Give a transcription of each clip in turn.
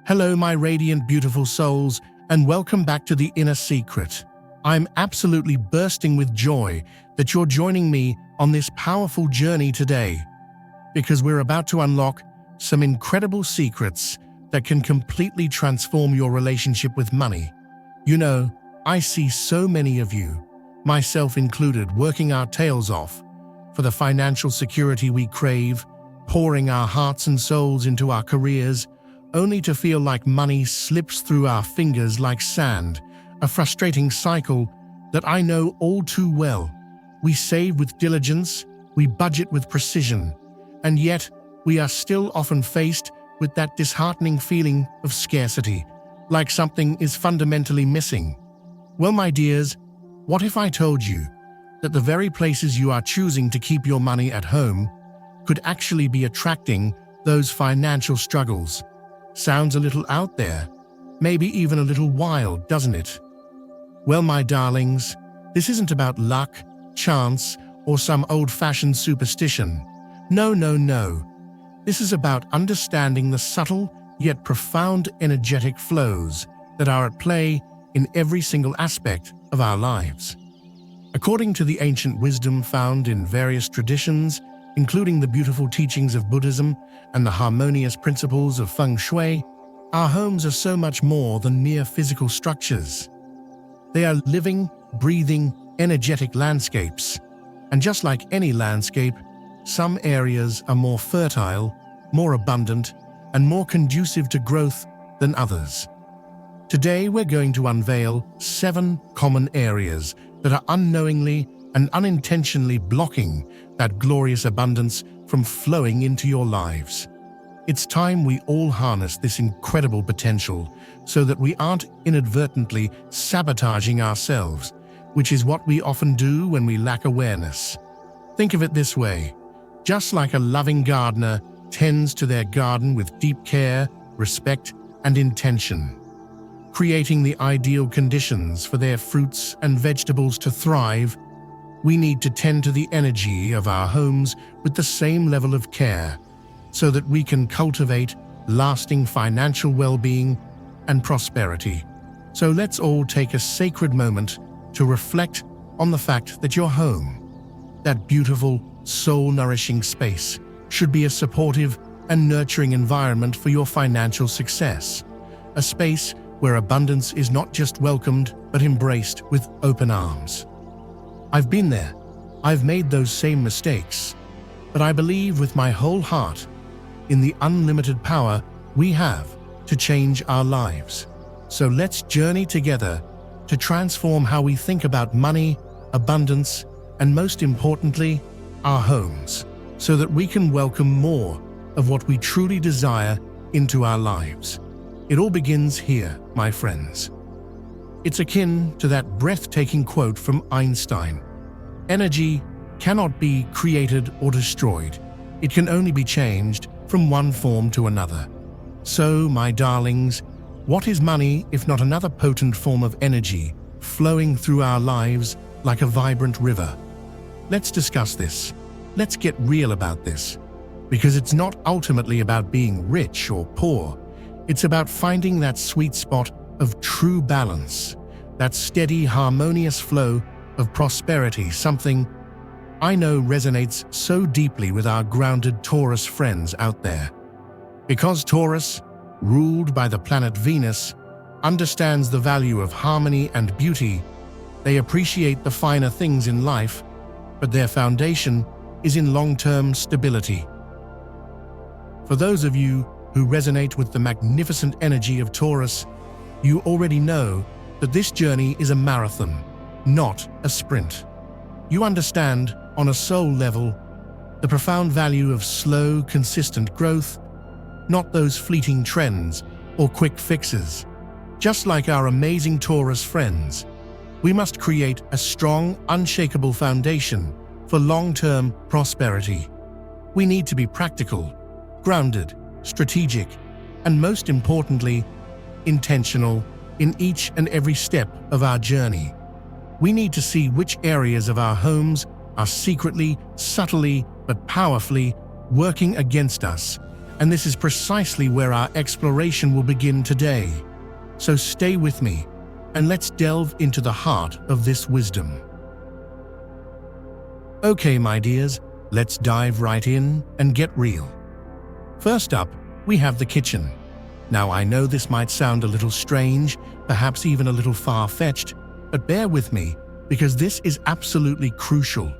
Hello, my radiant, beautiful souls, and welcome back to The Inner Secret. I'm absolutely bursting with joy that you're joining me on this powerful journey today, because we're about to unlock some incredible secrets that can completely transform your relationship with money. You know, I see so many of you, myself included, working our tails off for the financial security we crave, pouring our hearts and souls into our careers, only to feel like money slips through our fingers like sand, a frustrating cycle that I know all too well. We save with diligence, we budget with precision, and yet we are still often faced with that disheartening feeling of scarcity, like something is fundamentally missing. Well, my dears, what if I told you that the very places you are choosing to keep your money at home could actually be attracting those financial struggles? Sounds a little out there, maybe even a little wild, doesn't it? Well, my darlings, this isn't about luck, chance, or some old-fashioned superstition. No, no, no. This is about understanding the subtle yet profound energetic flows that are at play in every single aspect of our lives. According to the ancient wisdom found in various traditions, including the beautiful teachings of Buddhism and the harmonious principles of feng shui, our homes are so much more than mere physical structures. They are living, breathing, energetic landscapes. And just like any landscape, some areas are more fertile, more abundant, and more conducive to growth than others. Today, we're going to unveil 7 common areas that are unknowingly and unintentionally blocking that glorious abundance from flowing into your lives. It's time we all harness this incredible potential so that we aren't inadvertently sabotaging ourselves, which is what we often do when we lack awareness. Think of it this way: just like a loving gardener tends to their garden with deep care, respect, and intention, creating the ideal conditions for their fruits and vegetables to thrive, we need to tend to the energy of our homes with the same level of care so that we can cultivate lasting financial well-being and prosperity. So let's all take a sacred moment to reflect on the fact that your home, that beautiful, soul-nourishing space, should be a supportive and nurturing environment for your financial success, a space where abundance is not just welcomed but embraced with open arms. I've been there. I've made those same mistakes. But I believe with my whole heart in the unlimited power we have to change our lives. So let's journey together to transform how we think about money, abundance, and most importantly, our homes, so that we can welcome more of what we truly desire into our lives. It all begins here, my friends. It's akin to that breathtaking quote from Einstein: "Energy cannot be created or destroyed. It can only be changed from one form to another." So, my darlings, what is money if not another potent form of energy flowing through our lives like a vibrant river? Let's discuss this. Let's get real about this, because it's not ultimately about being rich or poor. It's about finding that sweet spot of true balance, that steady, harmonious flow of prosperity, something I know resonates so deeply with our grounded Taurus friends out there. Because Taurus, ruled by the planet Venus, understands the value of harmony and beauty, they appreciate the finer things in life, but their foundation is in long-term stability. For those of you who resonate with the magnificent energy of Taurus, you already know that this journey is a marathon, not a sprint. You understand, on a soul level, the profound value of slow, consistent growth, not those fleeting trends or quick fixes. Just like our amazing Taurus friends, we must create a strong, unshakable foundation for long-term prosperity. We need to be practical, grounded, strategic, and most importantly, intentional in each and every step of our journey. We need to see which areas of our homes are secretly, subtly, but powerfully working against us, And this is precisely where our exploration will begin today. So stay with me, and let's delve into the heart of this wisdom. Okay, my dears, let's dive right in and get real. First up, we have the kitchen. Now, I know this might sound a little strange, perhaps even a little far-fetched, but bear with me, because this is absolutely crucial.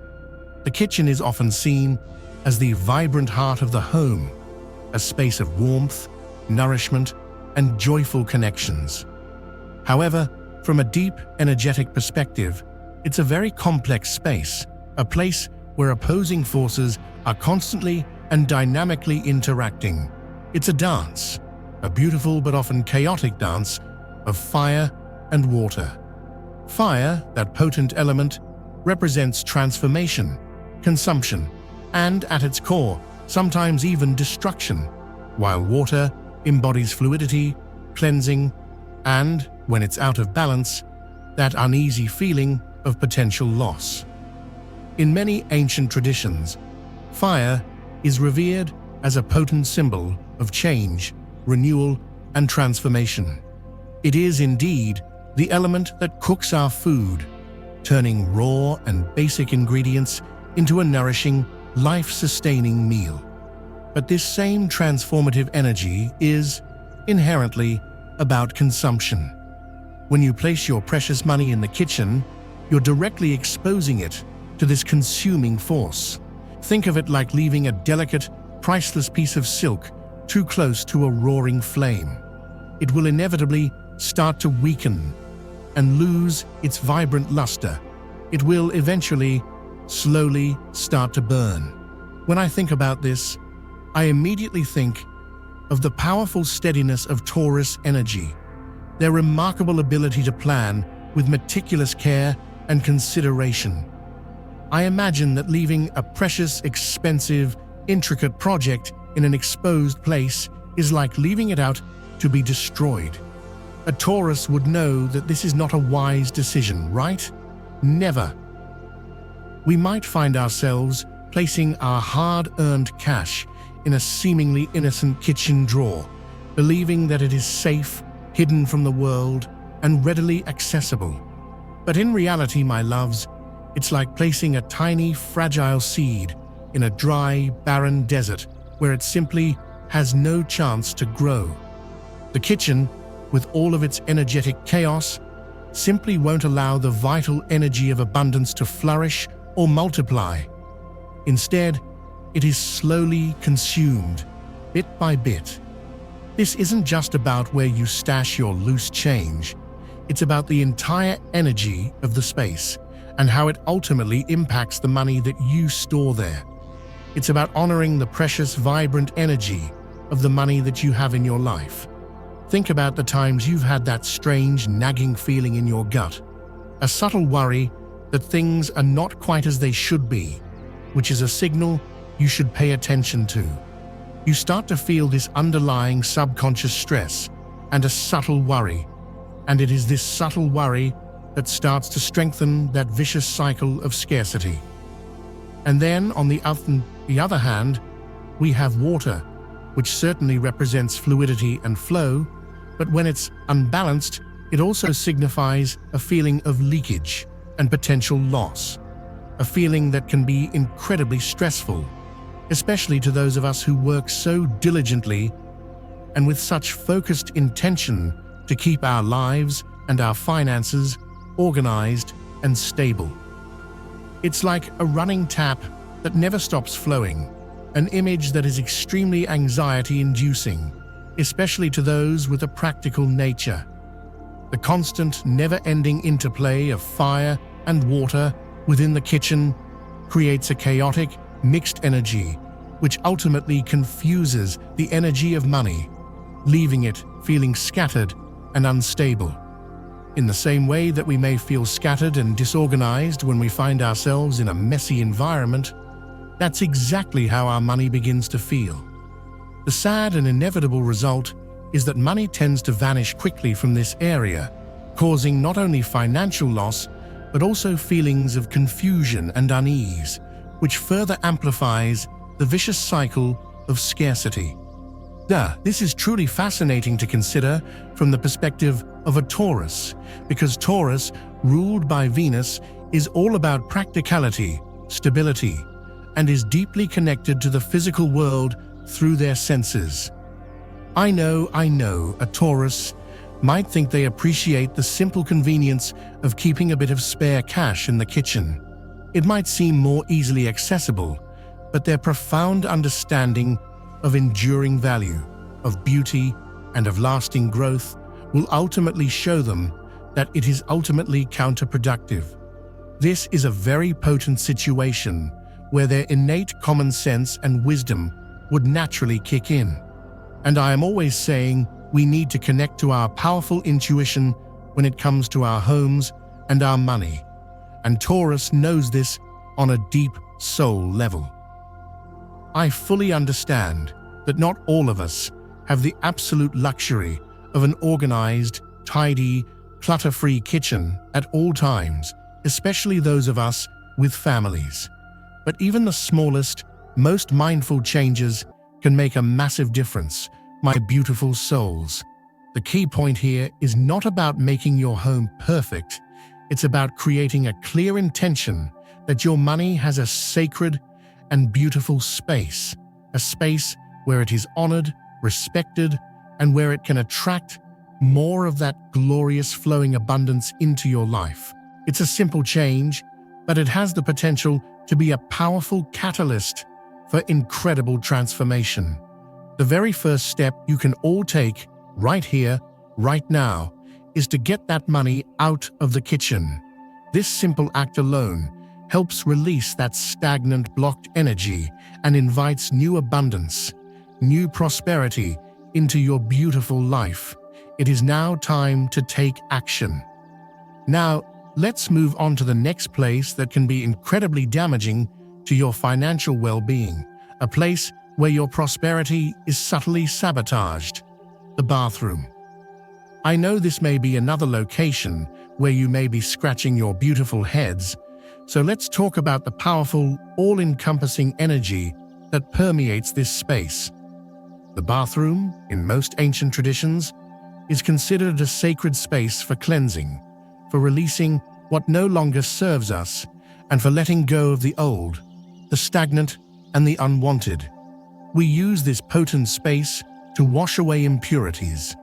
The kitchen is often seen as the vibrant heart of the home, a space of warmth, nourishment, and joyful connections. However, from a deep, energetic perspective, it's a very complex space, a place where opposing forces are constantly and dynamically interacting. It's a dance, a beautiful but often chaotic dance of fire and water. Fire, that potent element, represents transformation, consumption, and at its core, sometimes even destruction, while water embodies fluidity, cleansing, and, when it's out of balance, that uneasy feeling of potential loss. In many ancient traditions, fire is revered as a potent symbol of change, renewal, and transformation. It is indeed the element that cooks our food, turning raw and basic ingredients into a nourishing, life-sustaining meal. But this same transformative energy is, inherently, about consumption. When you place your precious money in the kitchen, you're directly exposing it to this consuming force. Think of it like leaving a delicate, priceless piece of silk too close to a roaring flame. It will inevitably start to weaken and lose its vibrant luster. It will eventually, slowly start to burn. When I think about this, I immediately think of the powerful steadiness of Taurus energy, their remarkable ability to plan with meticulous care and consideration. I imagine that leaving a precious, expensive, intricate project in an exposed place is like leaving it out to be destroyed. A Taurus would know that this is not a wise decision, right? Never. We might find ourselves placing our hard-earned cash in a seemingly innocent kitchen drawer, believing that it is safe, hidden from the world, and readily accessible. But in reality, my loves, it's like placing a tiny, fragile seed in a dry, barren desert where it simply has no chance to grow. The kitchen, with all of its energetic chaos, simply won't allow the vital energy of abundance to flourish or multiply. Instead, it is slowly consumed, bit by bit. This isn't just about where you stash your loose change. It's about the entire energy of the space and how it ultimately impacts the money that you store there. It's about honoring the precious, vibrant energy of the money that you have in your life. Think about the times you've had that strange, nagging feeling in your gut, a subtle worry that things are not quite as they should be, which is a signal you should pay attention to. You start to feel this underlying subconscious stress and a subtle worry, and it is this subtle worry that starts to strengthen that vicious cycle of scarcity. And then, on the other hand, we have water, which certainly represents fluidity and flow, but when it's unbalanced, it also signifies a feeling of leakage and potential loss, a feeling that can be incredibly stressful, especially to those of us who work so diligently and with such focused intention to keep our lives and our finances organized and stable. It's like a running tap that never stops flowing, an image that is extremely anxiety-inducing, especially to those with a practical nature. The constant, never-ending interplay of fire and water within the kitchen creates a chaotic, mixed energy, which ultimately confuses the energy of money, leaving it feeling scattered and unstable. In the same way that we may feel scattered and disorganized when we find ourselves in a messy environment, that's exactly how our money begins to feel. The sad and inevitable result is that money tends to vanish quickly from this area, causing not only financial loss, but also feelings of confusion and unease, which further amplifies the vicious cycle of scarcity. This is truly fascinating to consider from the perspective of a Taurus, because Taurus, ruled by Venus, is all about practicality, stability, and is deeply connected to the physical world through their senses. I know, a Taurus might think they appreciate the simple convenience of keeping a bit of spare cash in the kitchen. It might seem more easily accessible, but their profound understanding of enduring value, of beauty, and of lasting growth will ultimately show them that it is ultimately counterproductive. This is a very potent situation where their innate common sense and wisdom would naturally kick in. And I am always saying we need to connect to our powerful intuition when it comes to our homes and our money. And Taurus knows this on a deep soul level. I fully understand that not all of us have the absolute luxury of an organized, tidy, clutter-free kitchen at all times, especially those of us with families. But even the smallest, most mindful changes can make a massive difference, my beautiful souls. The key point here is not about making your home perfect. It's about creating a clear intention that your money has a sacred and beautiful space, a space where it is honored, respected, and where it can attract more of that glorious flowing abundance into your life. It's a simple change, but it has the potential to be a powerful catalyst for incredible transformation. The very first step you can all take right here, right now, is to get that money out of the kitchen. This simple act alone helps release that stagnant, blocked energy and invites new abundance, new prosperity into your beautiful life. It is now time to take action. Now, let's move on to the next place that can be incredibly damaging to your financial well-being, a place where your prosperity is subtly sabotaged: the bathroom. I know this may be another location where you may be scratching your beautiful heads, so let's talk about the powerful, all-encompassing energy that permeates this space. The bathroom, in most ancient traditions, is considered a sacred space for cleansing, for releasing what no longer serves us, and for letting go of the old, the stagnant, and the unwanted. We use this potent space to wash away impurities,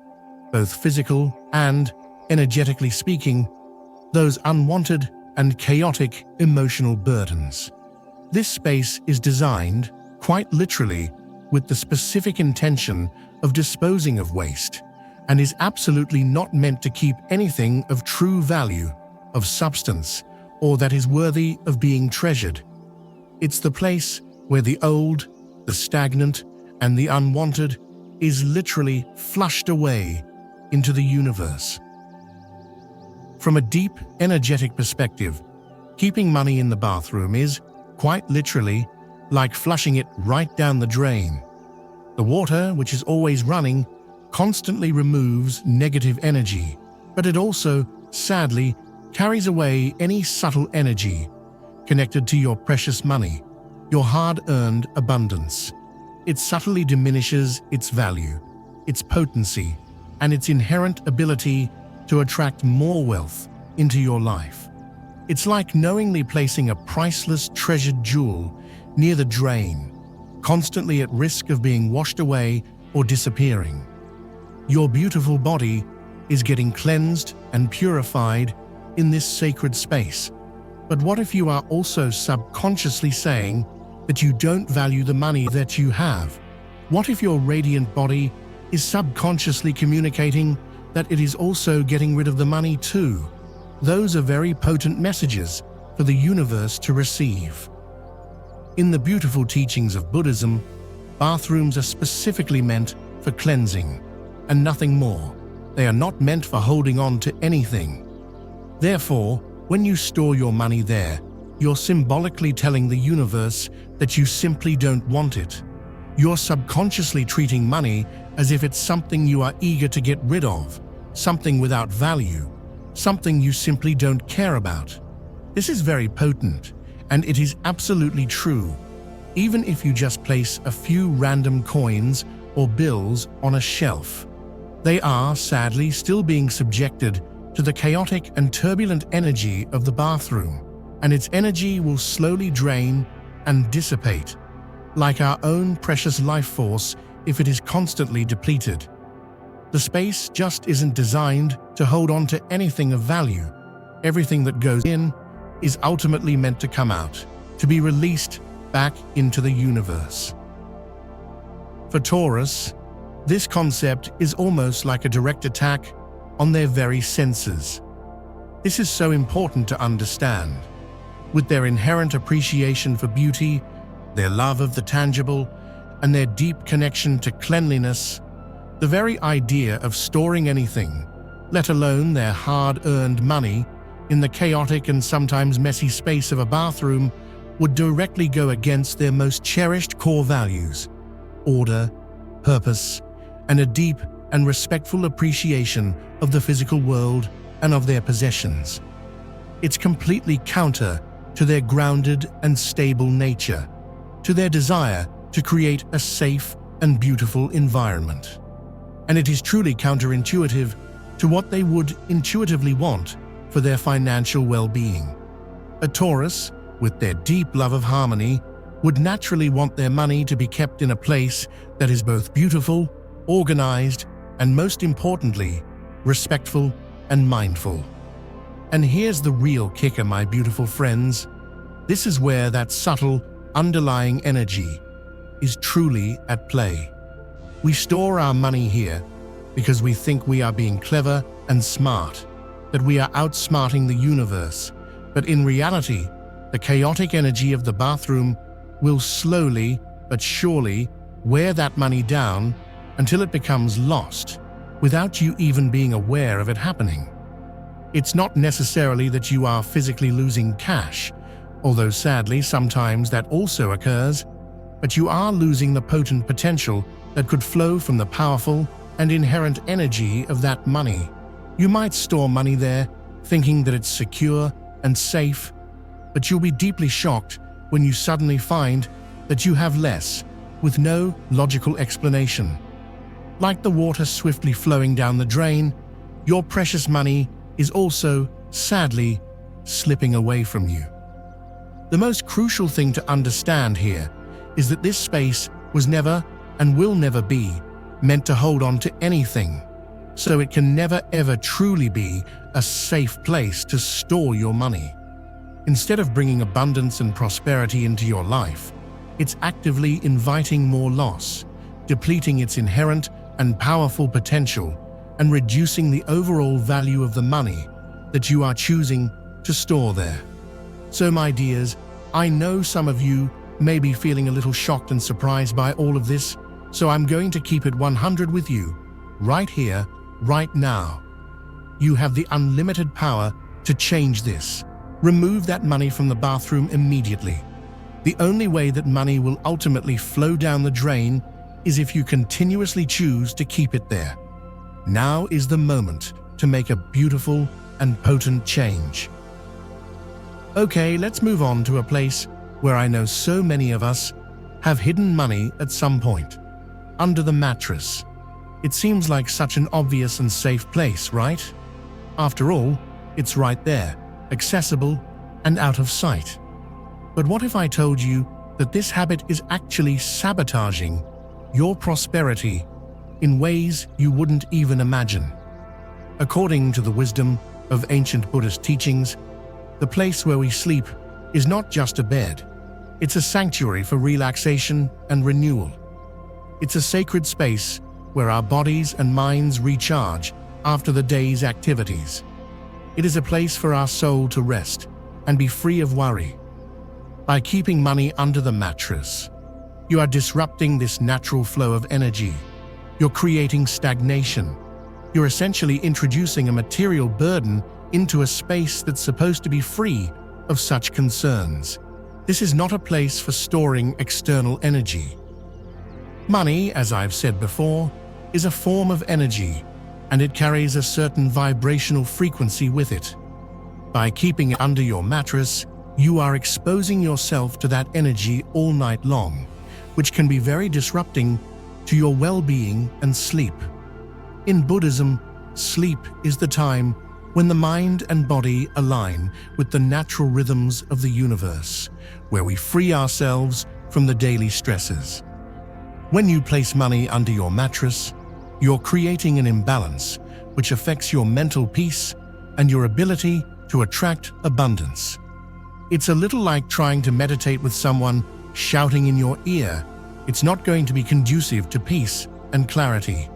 both physical and, energetically speaking, those unwanted and chaotic emotional burdens. This space is designed, quite literally, with the specific intention of disposing of waste, and is absolutely not meant to keep anything of true value, of substance, or that is worthy of being treasured. It's the place where the old, the stagnant, and the unwanted is literally flushed away into the universe. From a deep, energetic perspective, keeping money in the bathroom is, quite literally, like flushing it right down the drain. The water, which is always running, constantly removes negative energy, but it also, sadly, carries away any subtle energy connected to your precious money, your hard-earned abundance. It subtly diminishes its value, its potency, and its inherent ability to attract more wealth into your life. It's like knowingly placing a priceless treasured jewel near the drain, constantly at risk of being washed away or disappearing. Your beautiful body is getting cleansed and purified in this sacred space. But what if you are also subconsciously saying that you don't value the money that you have? What if your radiant body is subconsciously communicating that it is also getting rid of the money too? Those are very potent messages for the universe to receive. In the beautiful teachings of Buddhism, bathrooms are specifically meant for cleansing, and nothing more. They are not meant for holding on to anything. Therefore, when you store your money there, you're symbolically telling the universe that you simply don't want it. You're subconsciously treating money as if it's something you are eager to get rid of, something without value, something you simply don't care about. This is very potent, and it is absolutely true. Even if you just place a few random coins or bills on a shelf. They are, sadly, still being subjected to the chaotic and turbulent energy of the bathroom, and its energy will slowly drain and dissipate, like our own precious life force if it is constantly depleted. The space just isn't designed to hold on to anything of value. Everything that goes in is ultimately meant to come out, to be released back into the universe. For Taurus, this concept is almost like a direct attack on their very senses. This is so important to understand. With their inherent appreciation for beauty, their love of the tangible, and their deep connection to cleanliness, the very idea of storing anything, let alone their hard-earned money, in the chaotic and sometimes messy space of a bathroom would directly go against their most cherished core values: order, purpose, and a deep and respectful appreciation of the physical world and of their possessions. It's completely counter to their grounded and stable nature, to their desire to create a safe and beautiful environment. And it is truly counterintuitive to what they would intuitively want for their financial well-being. A Taurus, with their deep love of harmony, would naturally want their money to be kept in a place that is both beautiful, organized, and most importantly, respectful and mindful. And here's the real kicker, my beautiful friends. This is where that subtle, underlying energy is truly at play. We store our money here because we think we are being clever and smart, that we are outsmarting the universe. But in reality, the chaotic energy of the bathroom will slowly but surely wear that money down until it becomes lost, without you even being aware of it happening. It's not necessarily that you are physically losing cash, although sadly sometimes that also occurs, but you are losing the potent potential that could flow from the powerful and inherent energy of that money. You might store money there, thinking that it's secure and safe, but you'll be deeply shocked when you suddenly find that you have less, with no logical explanation. Like the water swiftly flowing down the drain, your precious money is also, sadly, slipping away from you. The most crucial thing to understand here is that this space was never and will never be meant to hold on to anything, so it can never ever truly be a safe place to store your money. Instead of bringing abundance and prosperity into your life, it's actively inviting more loss, depleting its inherent and powerful potential, and reducing the overall value of the money that you are choosing to store there. So, my dears, I know some of you may be feeling a little shocked and surprised by all of this, so I'm going to keep it 100 with you, right here, right now. You have the unlimited power to change this. Remove that money from the bathroom immediately. The only way that money will ultimately flow down the drain is if you continuously choose to keep it there. Now is the moment to make a beautiful and potent change. Okay, let's move on to a place where I know so many of us have hidden money at some point. Under the mattress. It seems like such an obvious and safe place, right? After all, it's right there, accessible and out of sight. But what if I told you that this habit is actually sabotaging your prosperity in ways you wouldn't even imagine? According to the wisdom of ancient Buddhist teachings, the place where we sleep is not just a bed. It's a sanctuary for relaxation and renewal. It's a sacred space where our bodies and minds recharge after the day's activities. It is a place for our soul to rest and be free of worry. By keeping money under the mattress, you are disrupting this natural flow of energy. You're creating stagnation. You're essentially introducing a material burden into a space that's supposed to be free of such concerns. This is not a place for storing external energy. Money, as I've said before, is a form of energy, and it carries a certain vibrational frequency with it. By keeping it under your mattress, you are exposing yourself to that energy all night long, which can be very disrupting to your well-being and sleep. In Buddhism, sleep is the time when the mind and body align with the natural rhythms of the universe, where we free ourselves from the daily stresses. When you place money under your mattress, you're creating an imbalance which affects your mental peace and your ability to attract abundance. It's a little like trying to meditate with someone shouting in your ear. It's not going to be conducive to peace and clarity.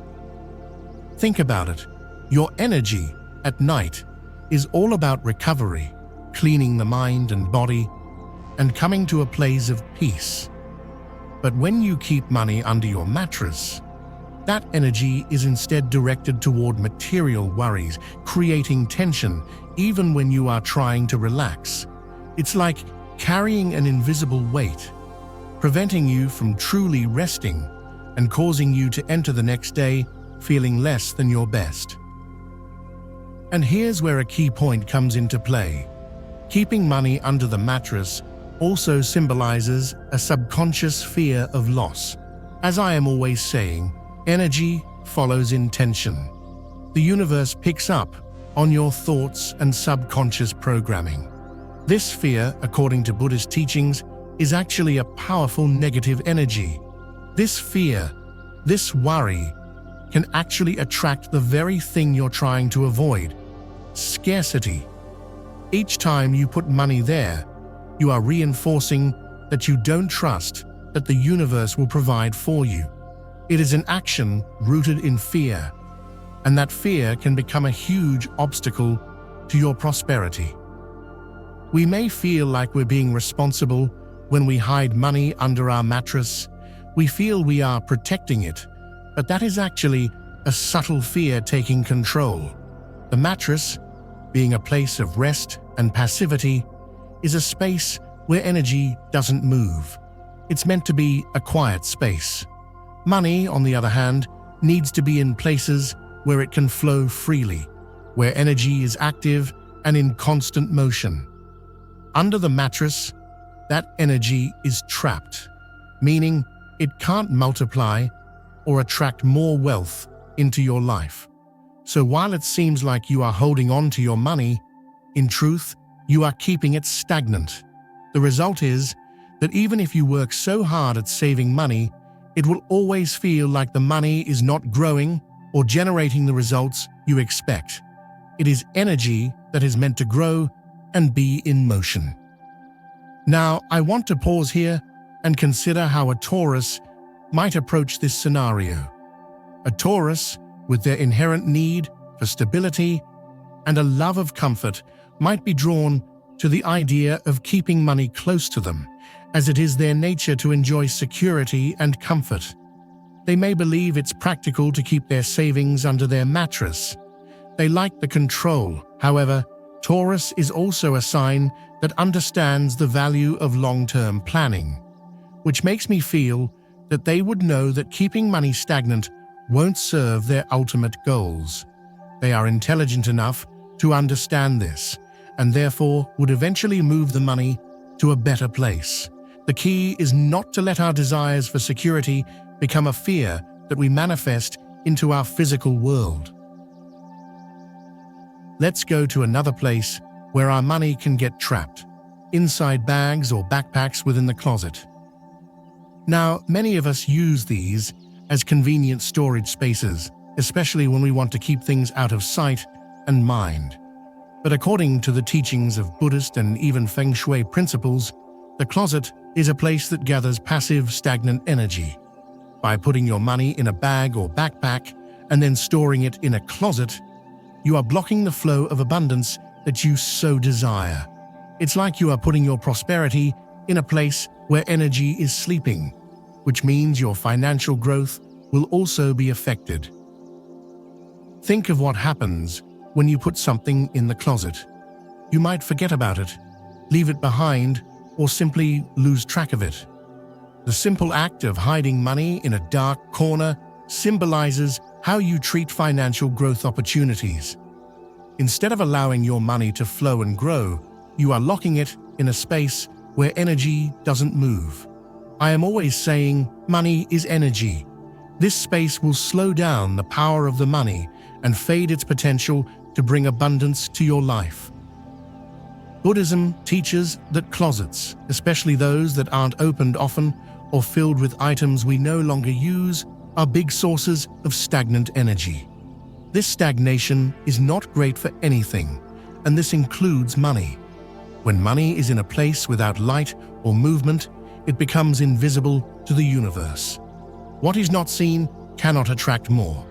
Think about it. Your energy at night is all about recovery, cleaning the mind and body, and coming to a place of peace. But when you keep money under your mattress, that energy is instead directed toward material worries, creating tension even when you are trying to relax. It's like carrying an invisible weight, preventing you from truly resting and causing you to enter the next day feeling less than your best. And here's where a key point comes into play. Keeping money under the mattress also symbolizes a subconscious fear of loss. As I am always saying, energy follows intention. The universe picks up on your thoughts and subconscious programming. This fear, according to Buddhist teachings, is actually a powerful negative energy. This fear, this worry, can actually attract the very thing you're trying to avoid: scarcity. Each time you put money there, you are reinforcing that you don't trust that the universe will provide for you. It is an action rooted in fear, and that fear can become a huge obstacle to your prosperity. We may feel like we're being responsible when we hide money under our mattress. We feel we are protecting it, but that is actually a subtle fear taking control. The mattress, being a place of rest and passivity, is a space where energy doesn't move. It's meant to be a quiet space. Money, on the other hand, needs to be in places where it can flow freely, where energy is active and in constant motion. Under the mattress, that energy is trapped, meaning it can't multiply or attract more wealth into your life. So while it seems like you are holding on to your money, in truth, you are keeping it stagnant. The result is that even if you work so hard at saving money, it will always feel like the money is not growing or generating the results you expect. It is energy that is meant to grow and be in motion. Now, I want to pause here and consider how a Taurus might approach this scenario. A Taurus, with their inherent need for stability and a love of comfort, might be drawn to the idea of keeping money close to them, as it is their nature to enjoy security and comfort. They may believe it's practical to keep their savings under their mattress. They like the control. However, Taurus is also a sign that understands the value of long-term planning, which makes me feel that they would know that keeping money stagnant won't serve their ultimate goals. They are intelligent enough to understand this, and therefore would eventually move the money to a better place. The key is not to let our desires for security become a fear that we manifest into our physical world. Let's go to another place where our money can get trapped, inside bags or backpacks within the closet. Now, many of us use these as convenient storage spaces, especially when we want to keep things out of sight and mind. But according to the teachings of Buddhist and even Feng Shui principles, the closet is a place that gathers passive, stagnant energy. By putting your money in a bag or backpack and then storing it in a closet, you are blocking the flow of abundance that you so desire. It's like you are putting your prosperity in a place where energy is sleeping, which means your financial growth will also be affected. Think of what happens when you put something in the closet. You might forget about it, leave it behind, or simply lose track of it. The simple act of hiding money in a dark corner symbolizes how you treat financial growth opportunities. Instead of allowing your money to flow and grow, you are locking it in a space where energy doesn't move. I am always saying money is energy. This space will slow down the power of the money and fade its potential to bring abundance to your life. Buddhism teaches that closets, especially those that aren't opened often or filled with items we no longer use, are big sources of stagnant energy. This stagnation is not great for anything, and this includes money. When money is in a place without light or movement, it becomes invisible to the universe. What is not seen cannot attract more.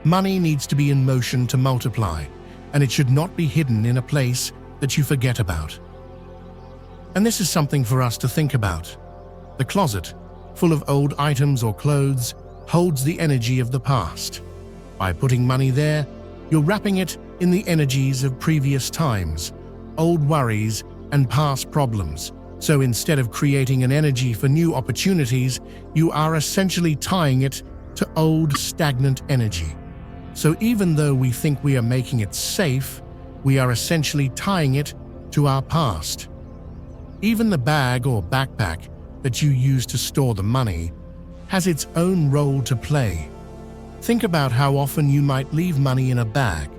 Money needs to be in motion to multiply, and it should not be hidden in a place that you forget about. And this is something for us to think about. The closet, full of old items or clothes, holds the energy of the past. By putting money there, you're wrapping it in the energies of previous times, old worries and past problems. So instead of creating an energy for new opportunities, you are essentially tying it to old stagnant energy. So even though we think we are making it safe, we are essentially tying it to our past. Even the bag or backpack that you use to store the money has its own role to play. Think about how often you might leave money in a bag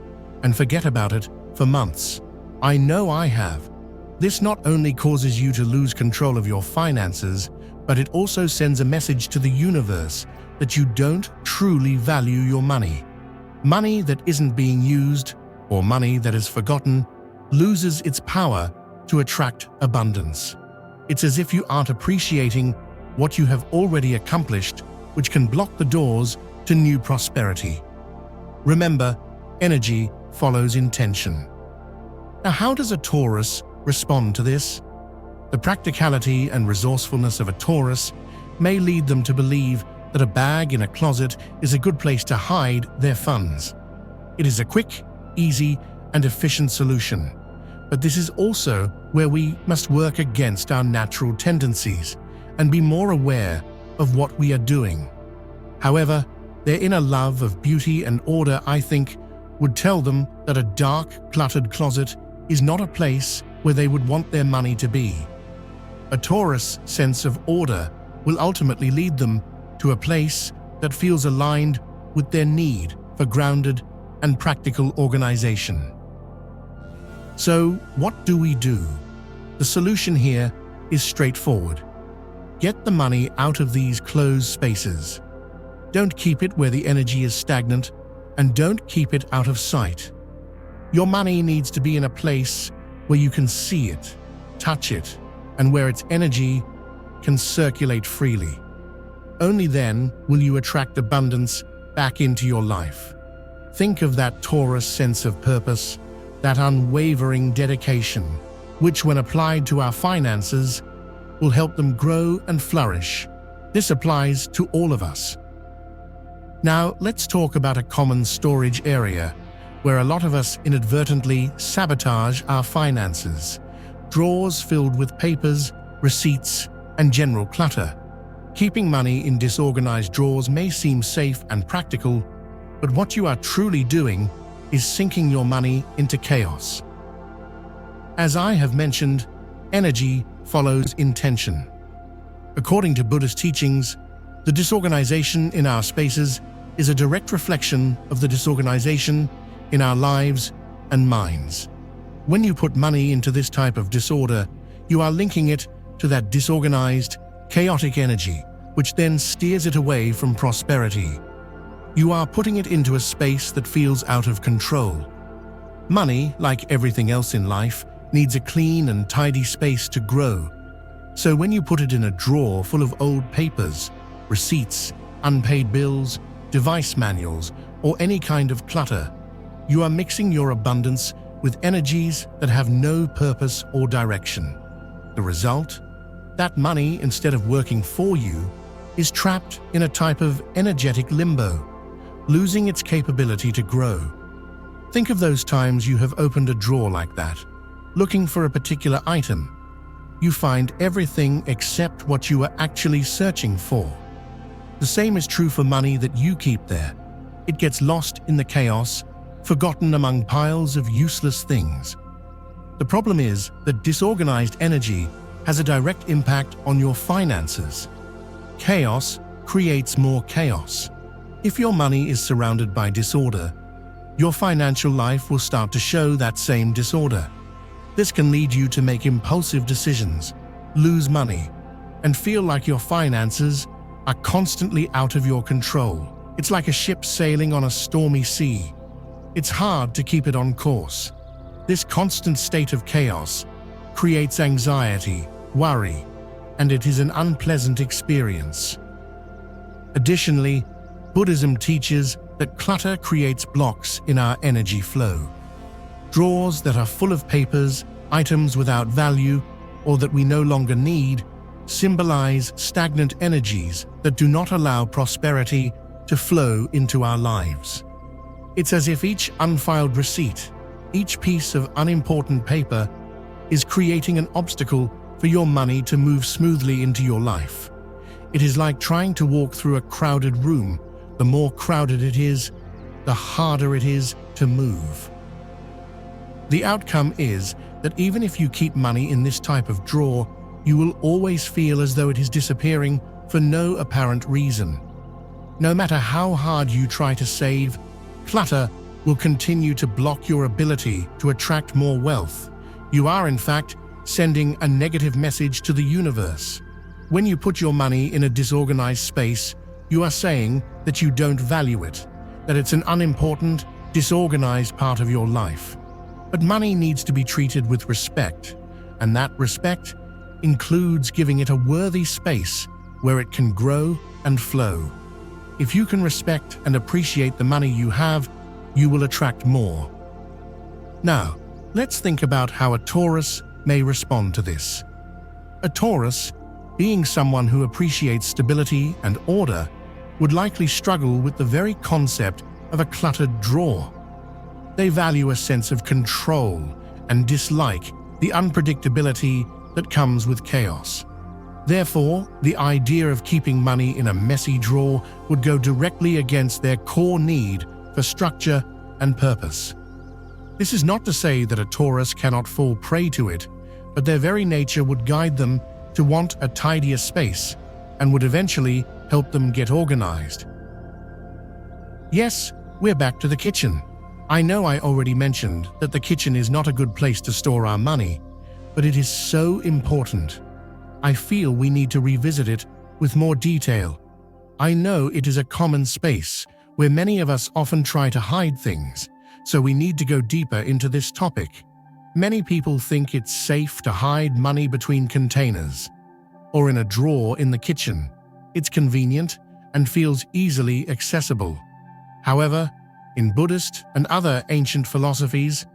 and forget about it for months. I know I have. This not only causes you to lose control of your finances, but it also sends a message to the universe that you don't truly value your money. Money that isn't being used, or money that is forgotten, loses its power to attract abundance. It's as if you aren't appreciating what you have already accomplished, which can block the doors to new prosperity. Remember, energy follows intention. Now, how does a Taurus respond to this? The practicality and resourcefulness of a Taurus may lead them to believe that a bag in a closet is a good place to hide their funds. It is a quick, easy, and efficient solution. But this is also where we must work against our natural tendencies and be more aware of what we are doing. However, their inner love of beauty and order, I think, would tell them that a dark, cluttered closet is not a place where they would want their money to be. A Taurus sense of order will ultimately lead them to a place that feels aligned with their need for grounded and practical organization. So, what do we do? The solution here is straightforward. Get the money out of these closed spaces. Don't keep it where the energy is stagnant, and don't keep it out of sight. Your money needs to be in a place where you can see it, touch it, and where its energy can circulate freely. Only then will you attract abundance back into your life. Think of that Taurus sense of purpose, that unwavering dedication, which when applied to our finances, will help them grow and flourish. This applies to all of us. Now, let's talk about a common storage area where a lot of us inadvertently sabotage our finances. Drawers filled with papers, receipts, and general clutter. Keeping money in disorganized drawers may seem safe and practical, but what you are truly doing is sinking your money into chaos. As I have mentioned, energy follows intention. According to Buddhist teachings, the disorganization in our spaces is a direct reflection of the disorganization in our lives and minds. When you put money into this type of disorder, you are linking it to that disorganized, chaotic energy, which then steers it away from prosperity. You are putting it into a space that feels out of control. Money, like everything else in life, needs a clean and tidy space to grow. So when you put it in a drawer full of old papers, receipts, unpaid bills, device manuals, or any kind of clutter, you are mixing your abundance with energies that have no purpose or direction. The result? That money, instead of working for you, is trapped in a type of energetic limbo, losing its capability to grow. Think of those times you have opened a drawer like that, looking for a particular item. You find everything except what you are actually searching for. The same is true for money that you keep there. It gets lost in the chaos, forgotten among piles of useless things. The problem is that disorganized energy has a direct impact on your finances. Chaos creates more chaos. If your money is surrounded by disorder, your financial life will start to show that same disorder. This can lead you to make impulsive decisions, lose money, and feel like your finances are constantly out of your control. It's like a ship sailing on a stormy sea. It's hard to keep it on course. This constant state of chaos creates anxiety, worry, and it is an unpleasant experience. Additionally, Buddhism teaches that clutter creates blocks in our energy flow. Drawers that are full of papers, items without value, or that we no longer need, symbolize stagnant energies that do not allow prosperity to flow into our lives. It's as if each unfiled receipt, each piece of unimportant paper, is creating an obstacle for your money to move smoothly into your life. It is like trying to walk through a crowded room. The more crowded it is, the harder it is to move. The outcome is that even if you keep money in this type of drawer, you will always feel as though it is disappearing for no apparent reason. No matter how hard you try to save, clutter will continue to block your ability to attract more wealth. You are, in fact, sending a negative message to the universe. When you put your money in a disorganized space, you are saying that you don't value it, that it's an unimportant, disorganized part of your life. But money needs to be treated with respect, and that respect includes giving it a worthy space where it can grow and flow. If you can respect and appreciate the money you have, you will attract more. Now, let's think about how a Taurus may respond to this. A Taurus, being someone who appreciates stability and order, would likely struggle with the very concept of a cluttered drawer. They value a sense of control and dislike the unpredictability that comes with chaos. Therefore, the idea of keeping money in a messy drawer would go directly against their core need for structure and purpose. This is not to say that a Taurus cannot fall prey to it, but their very nature would guide them to want a tidier space and would eventually help them get organized. Yes, we're back to the kitchen. I know I already mentioned that the kitchen is not a good place to store our money, but it is so important. I feel we need to revisit it with more detail. I know it is a common space where many of us often try to hide things, so we need to go deeper into this topic. Many people think it's safe to hide money between containers or in a drawer in the kitchen. It's convenient and feels easily accessible. However, in Buddhist and other ancient philosophies,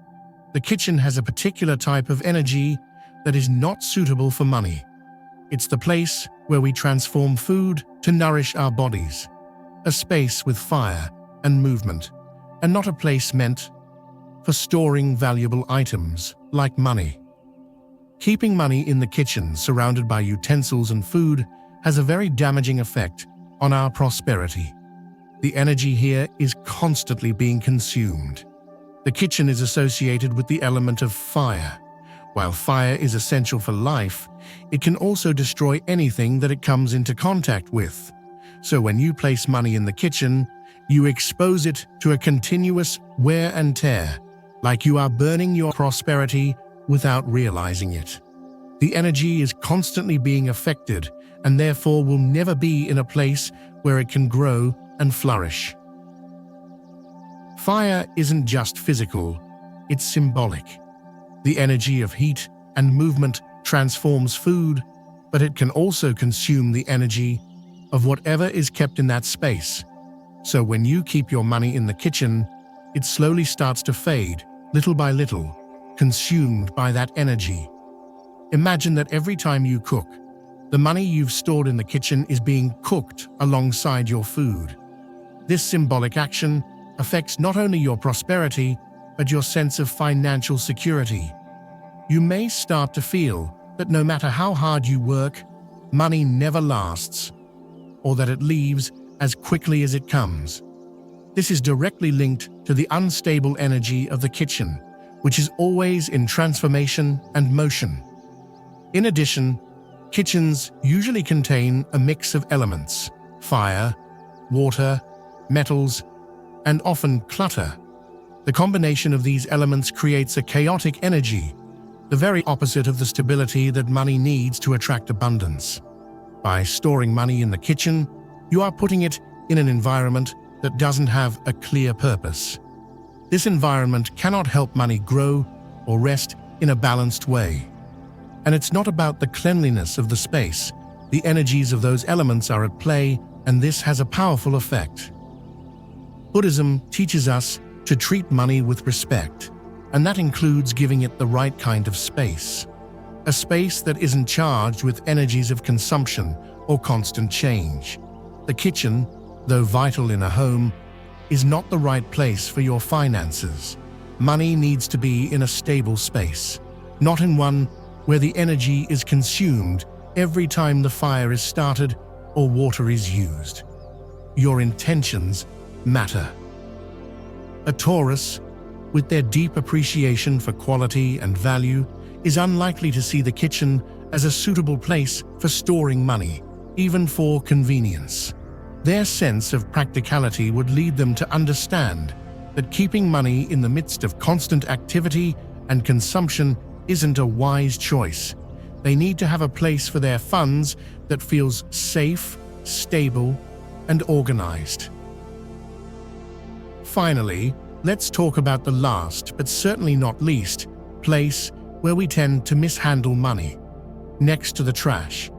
the kitchen has a particular type of energy that is not suitable for money. It's the place where we transform food to nourish our bodies, a space with fire and movement, and not a place meant for storing valuable items like money. Keeping money in the kitchen surrounded by utensils and food has a very damaging effect on our prosperity. The energy here is constantly being consumed. The kitchen is associated with the element of fire. While fire is essential for life, it can also destroy anything that it comes into contact with. So when you place money in the kitchen, you expose it to a continuous wear and tear, like you are burning your prosperity without realizing it. The energy is constantly being affected and therefore will never be in a place where it can grow and flourish. Fire isn't just physical, it's symbolic. The energy of heat and movement transforms food, but it can also consume the energy of whatever is kept in that space. So when you keep your money in the kitchen, it slowly starts to fade, little by little, consumed by that energy. Imagine that every time you cook, the money you've stored in the kitchen is being cooked alongside your food. This symbolic action affects not only your prosperity, but your sense of financial security. You may start to feel that no matter how hard you work, money never lasts, or that it leaves as quickly as it comes. This is directly linked to the unstable energy of the kitchen, which is always in transformation and motion. In addition, kitchens usually contain a mix of elements: fire, water, metals, and often clutter. The combination of these elements creates a chaotic energy, the very opposite of the stability that money needs to attract abundance. By storing money in the kitchen, you are putting it in an environment that doesn't have a clear purpose. This environment cannot help money grow or rest in a balanced way. And it's not about the cleanliness of the space. The energies of those elements are at play, and this has a powerful effect. Buddhism teaches us to treat money with respect, and that includes giving it the right kind of space. A space that isn't charged with energies of consumption or constant change. The kitchen, though vital in a home, is not the right place for your finances. Money needs to be in a stable space, not in one where the energy is consumed every time the fire is started or water is used. Your intentions matter. A Taurus, with their deep appreciation for quality and value, is unlikely to see the kitchen as a suitable place for storing money, even for convenience. Their sense of practicality would lead them to understand that keeping money in the midst of constant activity and consumption isn't a wise choice. They need to have a place for their funds that feels safe, stable, and organized. Finally, let's talk about the last, but certainly not least, place where we tend to mishandle money: next to the trash.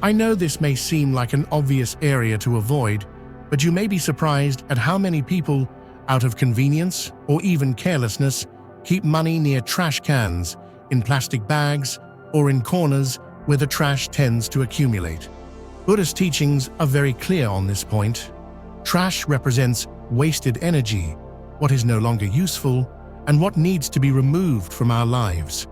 I know this may seem like an obvious area to avoid, but you may be surprised at how many people, out of convenience or even carelessness, keep money near trash cans, in plastic bags, or in corners where the trash tends to accumulate. Buddhist teachings are very clear on this point. Trash represents wasted energy, what is no longer useful, and what needs to be removed from our lives.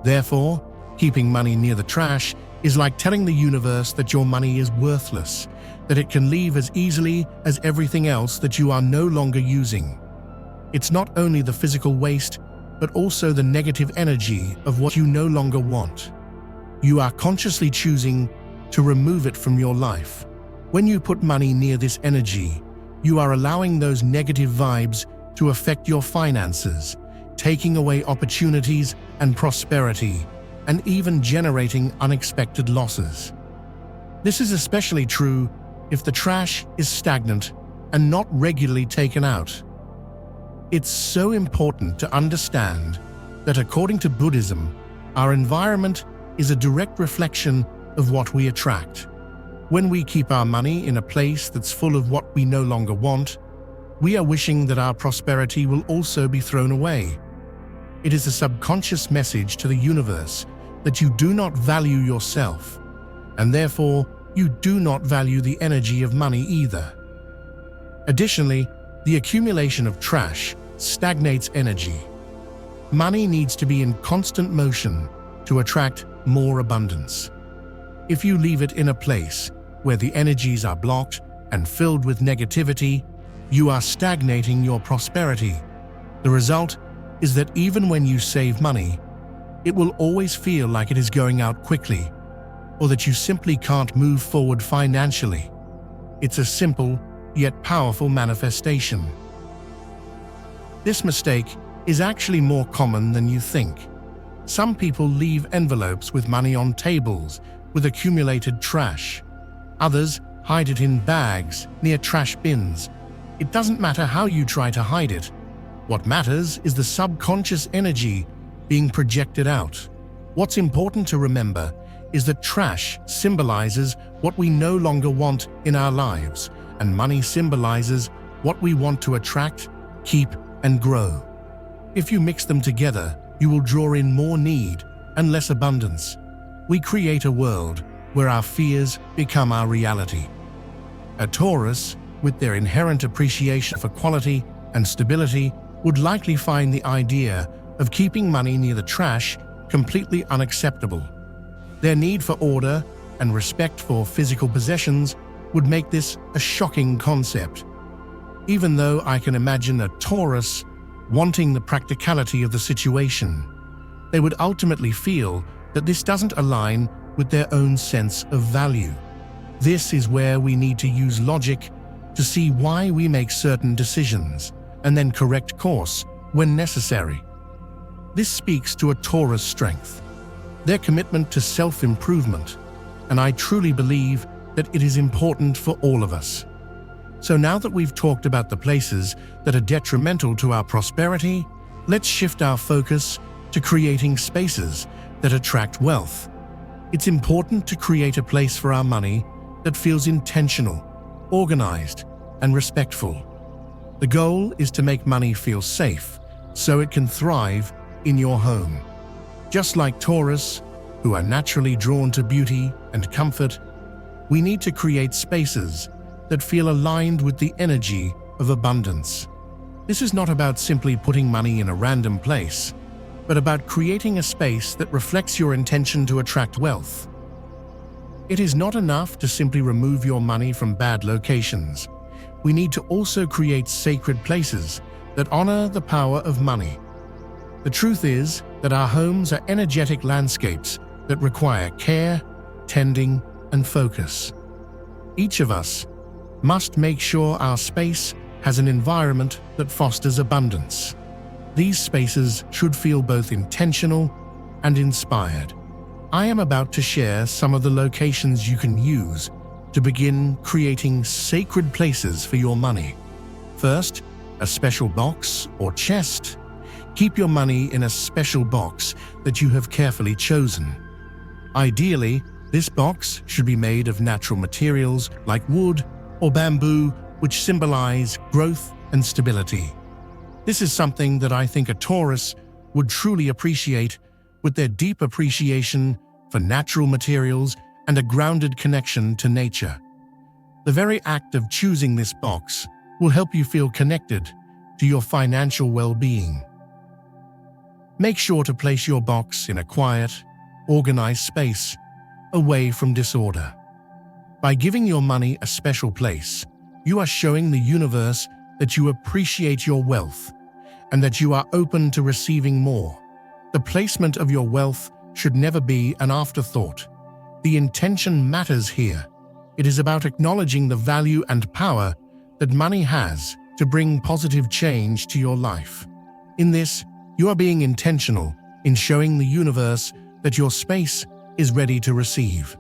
Therefore, keeping money near the trash is like telling the universe that your money is worthless, that it can leave as easily as everything else that you are no longer using. It's not only the physical waste, but also the negative energy of what you no longer want. You are consciously choosing to remove it from your life. When you put money near this energy, you are allowing those negative vibes to affect your finances, taking away opportunities and prosperity, and even generating unexpected losses. This is especially true if the trash is stagnant and not regularly taken out. It's so important to understand that according to Buddhism, our environment is a direct reflection of what we attract. When we keep our money in a place that's full of what we no longer want, we are wishing that our prosperity will also be thrown away. It is a subconscious message to the universe that you do not value yourself, and therefore you do not value the energy of money either. Additionally, the accumulation of trash stagnates energy. Money needs to be in constant motion to attract more abundance. If you leave it in a place where the energies are blocked and filled with negativity, you are stagnating your prosperity. The result is that even when you save money, it will always feel like it is going out quickly, or that you simply can't move forward financially. It's a simple yet powerful manifestation. This mistake is actually more common than you think. Some people leave envelopes with money on tables with accumulated trash. Others hide it in bags near trash bins. It doesn't matter how you try to hide it. What matters is the subconscious energy being projected out. What's important to remember is that trash symbolizes what we no longer want in our lives, and money symbolizes what we want to attract, keep, and grow. If you mix them together, you will draw in more need and less abundance. We create a world where our fears become our reality. A Taurus, with their inherent appreciation for quality and stability, would likely find the idea of keeping money near the trash completely unacceptable. Their need for order and respect for physical possessions would make this a shocking concept. Even though I can imagine a Taurus wanting the practicality of the situation, they would ultimately feel that this doesn't align with their own sense of value. This is where we need to use logic to see why we make certain decisions and then correct course when necessary. This speaks to a Taurus strength, their commitment to self-improvement, and I truly believe that it is important for all of us. So now that we've talked about the places that are detrimental to our prosperity, let's shift our focus to creating spaces that attract wealth. It's important to create a place for our money that feels intentional, organized, and respectful. The goal is to make money feel safe so it can thrive in your home. Just like Taurus, who are naturally drawn to beauty and comfort, we need to create spaces that feel aligned with the energy of abundance. This is not about simply putting money in a random place, but about creating a space that reflects your intention to attract wealth. It is not enough to simply remove your money from bad locations. We need to also create sacred places that honor the power of money. The truth is that our homes are energetic landscapes that require care, tending, and focus. Each of us must make sure our space has an environment that fosters abundance. These spaces should feel both intentional and inspired. I am about to share some of the locations you can use to begin creating sacred places for your money. First, a special box or chest. Keep your money in a special box that you have carefully chosen. Ideally, this box should be made of natural materials like wood or bamboo, which symbolize growth and stability. This is something that I think a Taurus would truly appreciate, with their deep appreciation for natural materials and a grounded connection to nature. The very act of choosing this box will help you feel connected to your financial well-being. Make sure to place your box in a quiet, organized space, away from disorder. By giving your money a special place, you are showing the universe that you appreciate your wealth and that you are open to receiving more. The placement of your wealth should never be an afterthought. The intention matters here. It is about acknowledging the value and power that money has to bring positive change to your life. In this, you are being intentional in showing the universe that your space is ready to receive.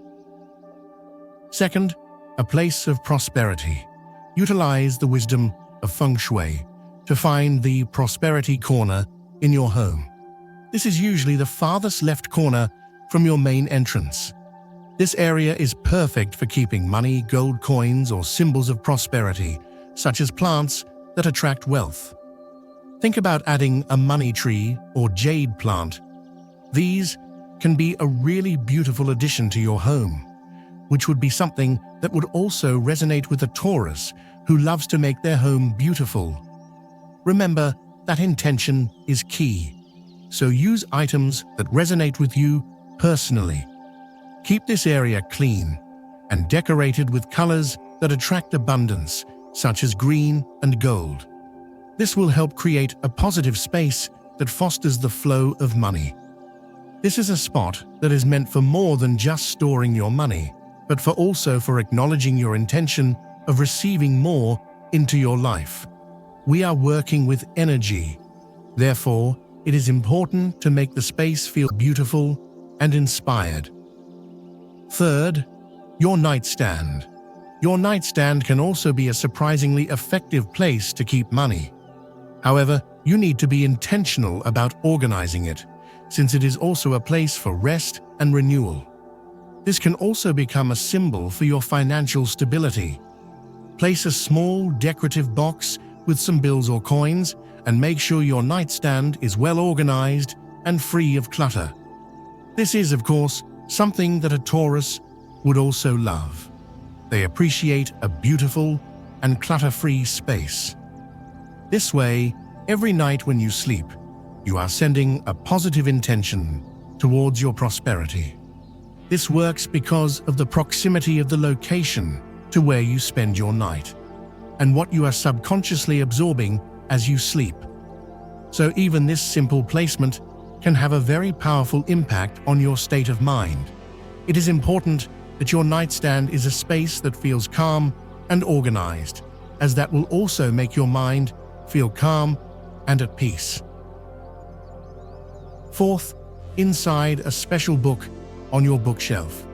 Second, a place of prosperity. Utilize the wisdom of feng shui to find the prosperity corner in your home. This is usually the farthest left corner from your main entrance. This area is perfect for keeping money, gold coins, or symbols of prosperity, such as plants that attract wealth. Think about adding a money tree or jade plant. These can be a really beautiful addition to your home, which would be something that would also resonate with a Taurus who loves to make their home beautiful. Remember that intention is key, so use items that resonate with you personally. Keep this area clean and decorated with colors that attract abundance, such as green and gold. This will help create a positive space that fosters the flow of money. This is a spot that is meant for more than just storing your money, but also for acknowledging your intention of receiving more into your life. We are working with energy. Therefore, it is important to make the space feel beautiful and inspired. Third, your nightstand. Your nightstand can also be a surprisingly effective place to keep money. However, you need to be intentional about organizing it, since it is also a place for rest and renewal. This can also become a symbol for your financial stability. Place a small decorative box with some bills or coins, and make sure your nightstand is well organized and free of clutter. This is, of course, something that a Taurus would also love. They appreciate a beautiful and clutter-free space. This way, every night when you sleep, you are sending a positive intention towards your prosperity. This works because of the proximity of the location to where you spend your night, and what you are subconsciously absorbing as you sleep. So even this simple placement can have a very powerful impact on your state of mind. It is important that your nightstand is a space that feels calm and organized. as that will also make your mind feel calm and at peace. Fourth, inside a special book on your bookshelf.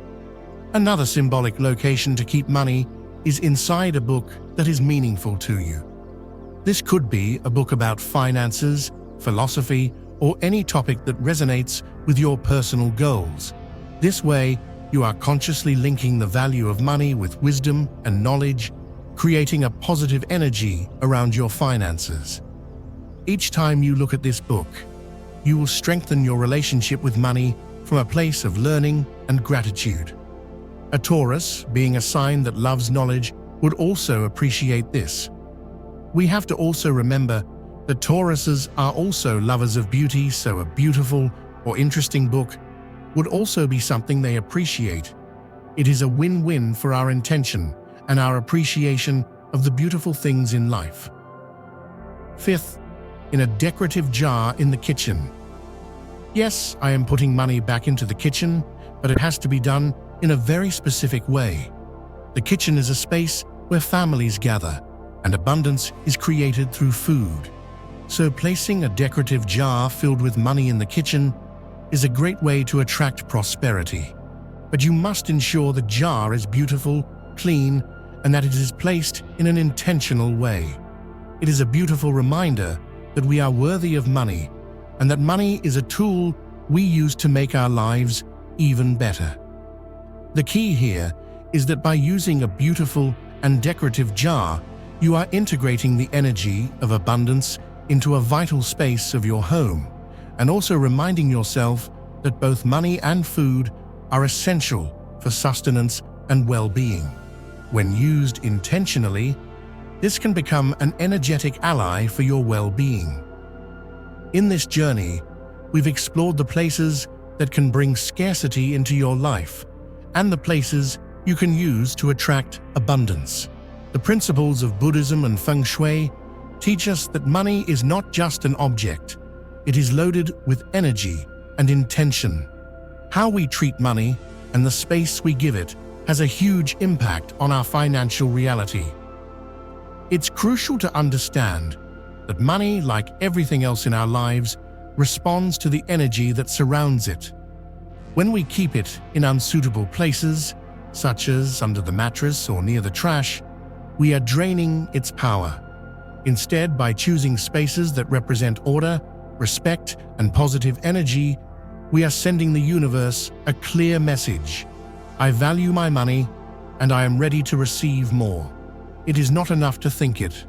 Another symbolic location to keep money is inside a book that is meaningful to you. This could be a book about finances, philosophy, or any topic that resonates with your personal goals. This way, you are consciously linking the value of money with wisdom and knowledge, creating a positive energy around your finances. Each time you look at this book, you will strengthen your relationship with money from a place of learning and gratitude. A Taurus, being a sign that loves knowledge, would also appreciate this. We have to also remember that Tauruses are also lovers of beauty, so a beautiful or interesting book would also be something they appreciate. It is a win-win for our intention and our appreciation of the beautiful things in life. Fifth, in a decorative jar in the kitchen. Yes, I am putting money back into the kitchen, but it has to be done in a very specific way. The kitchen is a space where families gather, and abundance is created through food. So placing a decorative jar filled with money in the kitchen is a great way to attract prosperity. But you must ensure the jar is beautiful, clean, and that it is placed in an intentional way. It is a beautiful reminder that we are worthy of money, and that money is a tool we use to make our lives even better. The key here is that by using a beautiful and decorative jar, you are integrating the energy of abundance into a vital space of your home, and also reminding yourself that both money and food are essential for sustenance and well-being. When used intentionally, this can become an energetic ally for your well-being. In this journey, we've explored the places that can bring scarcity into your life and the places you can use to attract abundance. The principles of Buddhism and Feng Shui teach us that money is not just an object. It is loaded with energy and intention. How we treat money and the space we give it has a huge impact on our financial reality. It's crucial to understand that money, like everything else in our lives, responds to the energy that surrounds it. When we keep it in unsuitable places, such as under the mattress or near the trash, we are draining its power. Instead, by choosing spaces that represent order, respect, and positive energy, we are sending the universe a clear message. I value my money, and I am ready to receive more. It is not enough to think it.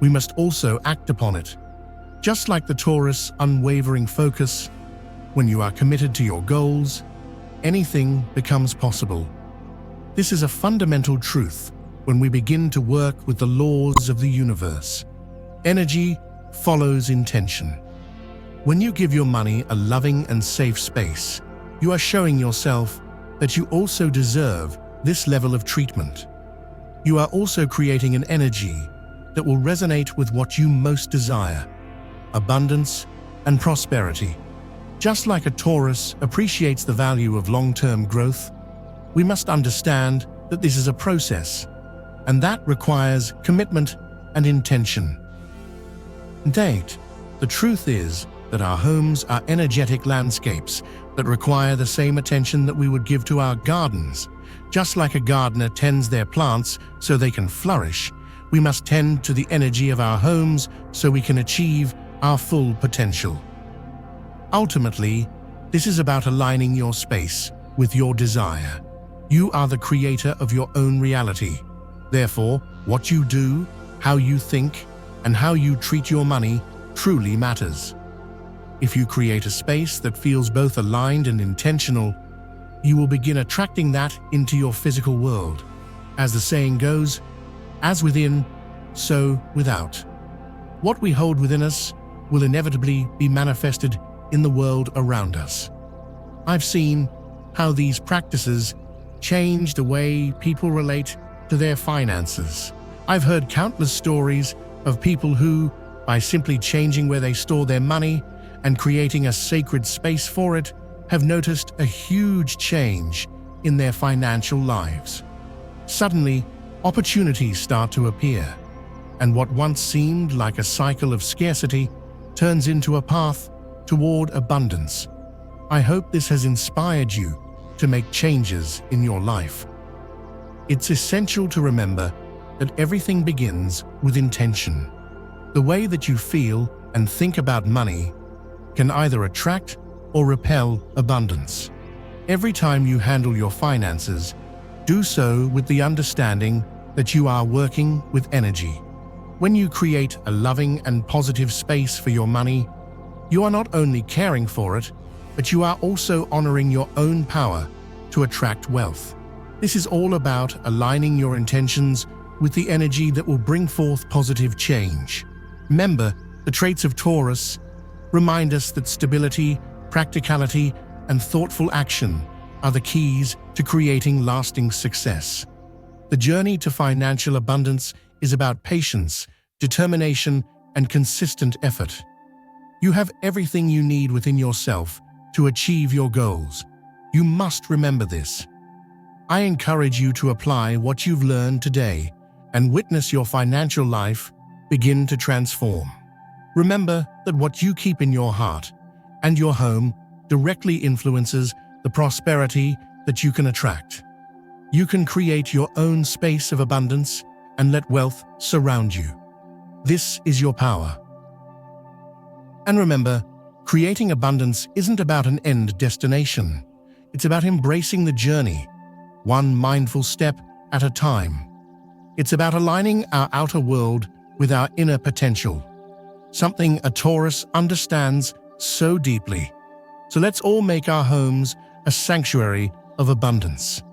We must also act upon it. Just like the Taurus' unwavering focus, when you are committed to your goals, anything becomes possible. This is a fundamental truth when we begin to work with the laws of the universe. Energy follows intention. When you give your money a loving and safe space, you are showing yourself that you also deserve this level of treatment. You are also creating an energy that will resonate with what you most desire: abundance and prosperity. Just like a Taurus appreciates the value of long-term growth, we must understand that this is a process, and that requires commitment and intention. The truth is that our homes are energetic landscapes that require the same attention that we would give to our gardens. Just like a gardener tends their plants so they can flourish, we must tend to the energy of our homes so we can achieve our full potential. Ultimately, this is about aligning your space with your desire. You are the creator of your own reality. Therefore, what you do, how you think, and how you treat your money truly matters. If you create a space that feels both aligned and intentional, you will begin attracting that into your physical world. As the saying goes, as within, so without. What we hold within us will inevitably be manifested in the world around us. I've seen how these practices change the way people relate to their finances. I've heard countless stories of people who, by simply changing where they store their money and creating a sacred space for it, have noticed a huge change in their financial lives. Suddenly, opportunities start to appear. and what once seemed like a cycle of scarcity turns into a path toward abundance. I hope this has inspired you to make changes in your life. It's essential to remember that everything begins with intention. The way that you feel and think about money can either attract or repel abundance. Every time you handle your finances, do so with the understanding that you are working with energy. When you create a loving and positive space for your money, you are not only caring for it, but you are also honoring your own power to attract wealth. This is all about aligning your intentions with the energy that will bring forth positive change. Remember, the traits of Taurus remind us that stability, practicality, and thoughtful action are the keys to creating lasting success. The journey to financial abundance is about patience, determination, and consistent effort. You have everything you need within yourself to achieve your goals. You must remember this. I encourage you to apply what you've learned today and witness your financial life begin to transform. Remember that what you keep in your heart and your home directly influences the prosperity that you can attract. You can create your own space of abundance and let wealth surround you. This is your power. And remember, creating abundance isn't about an end destination. It's about embracing the journey, one mindful step at a time. It's about aligning our outer world with our inner potential, something a Taurus understands so deeply. So let's all make our homes a sanctuary of abundance.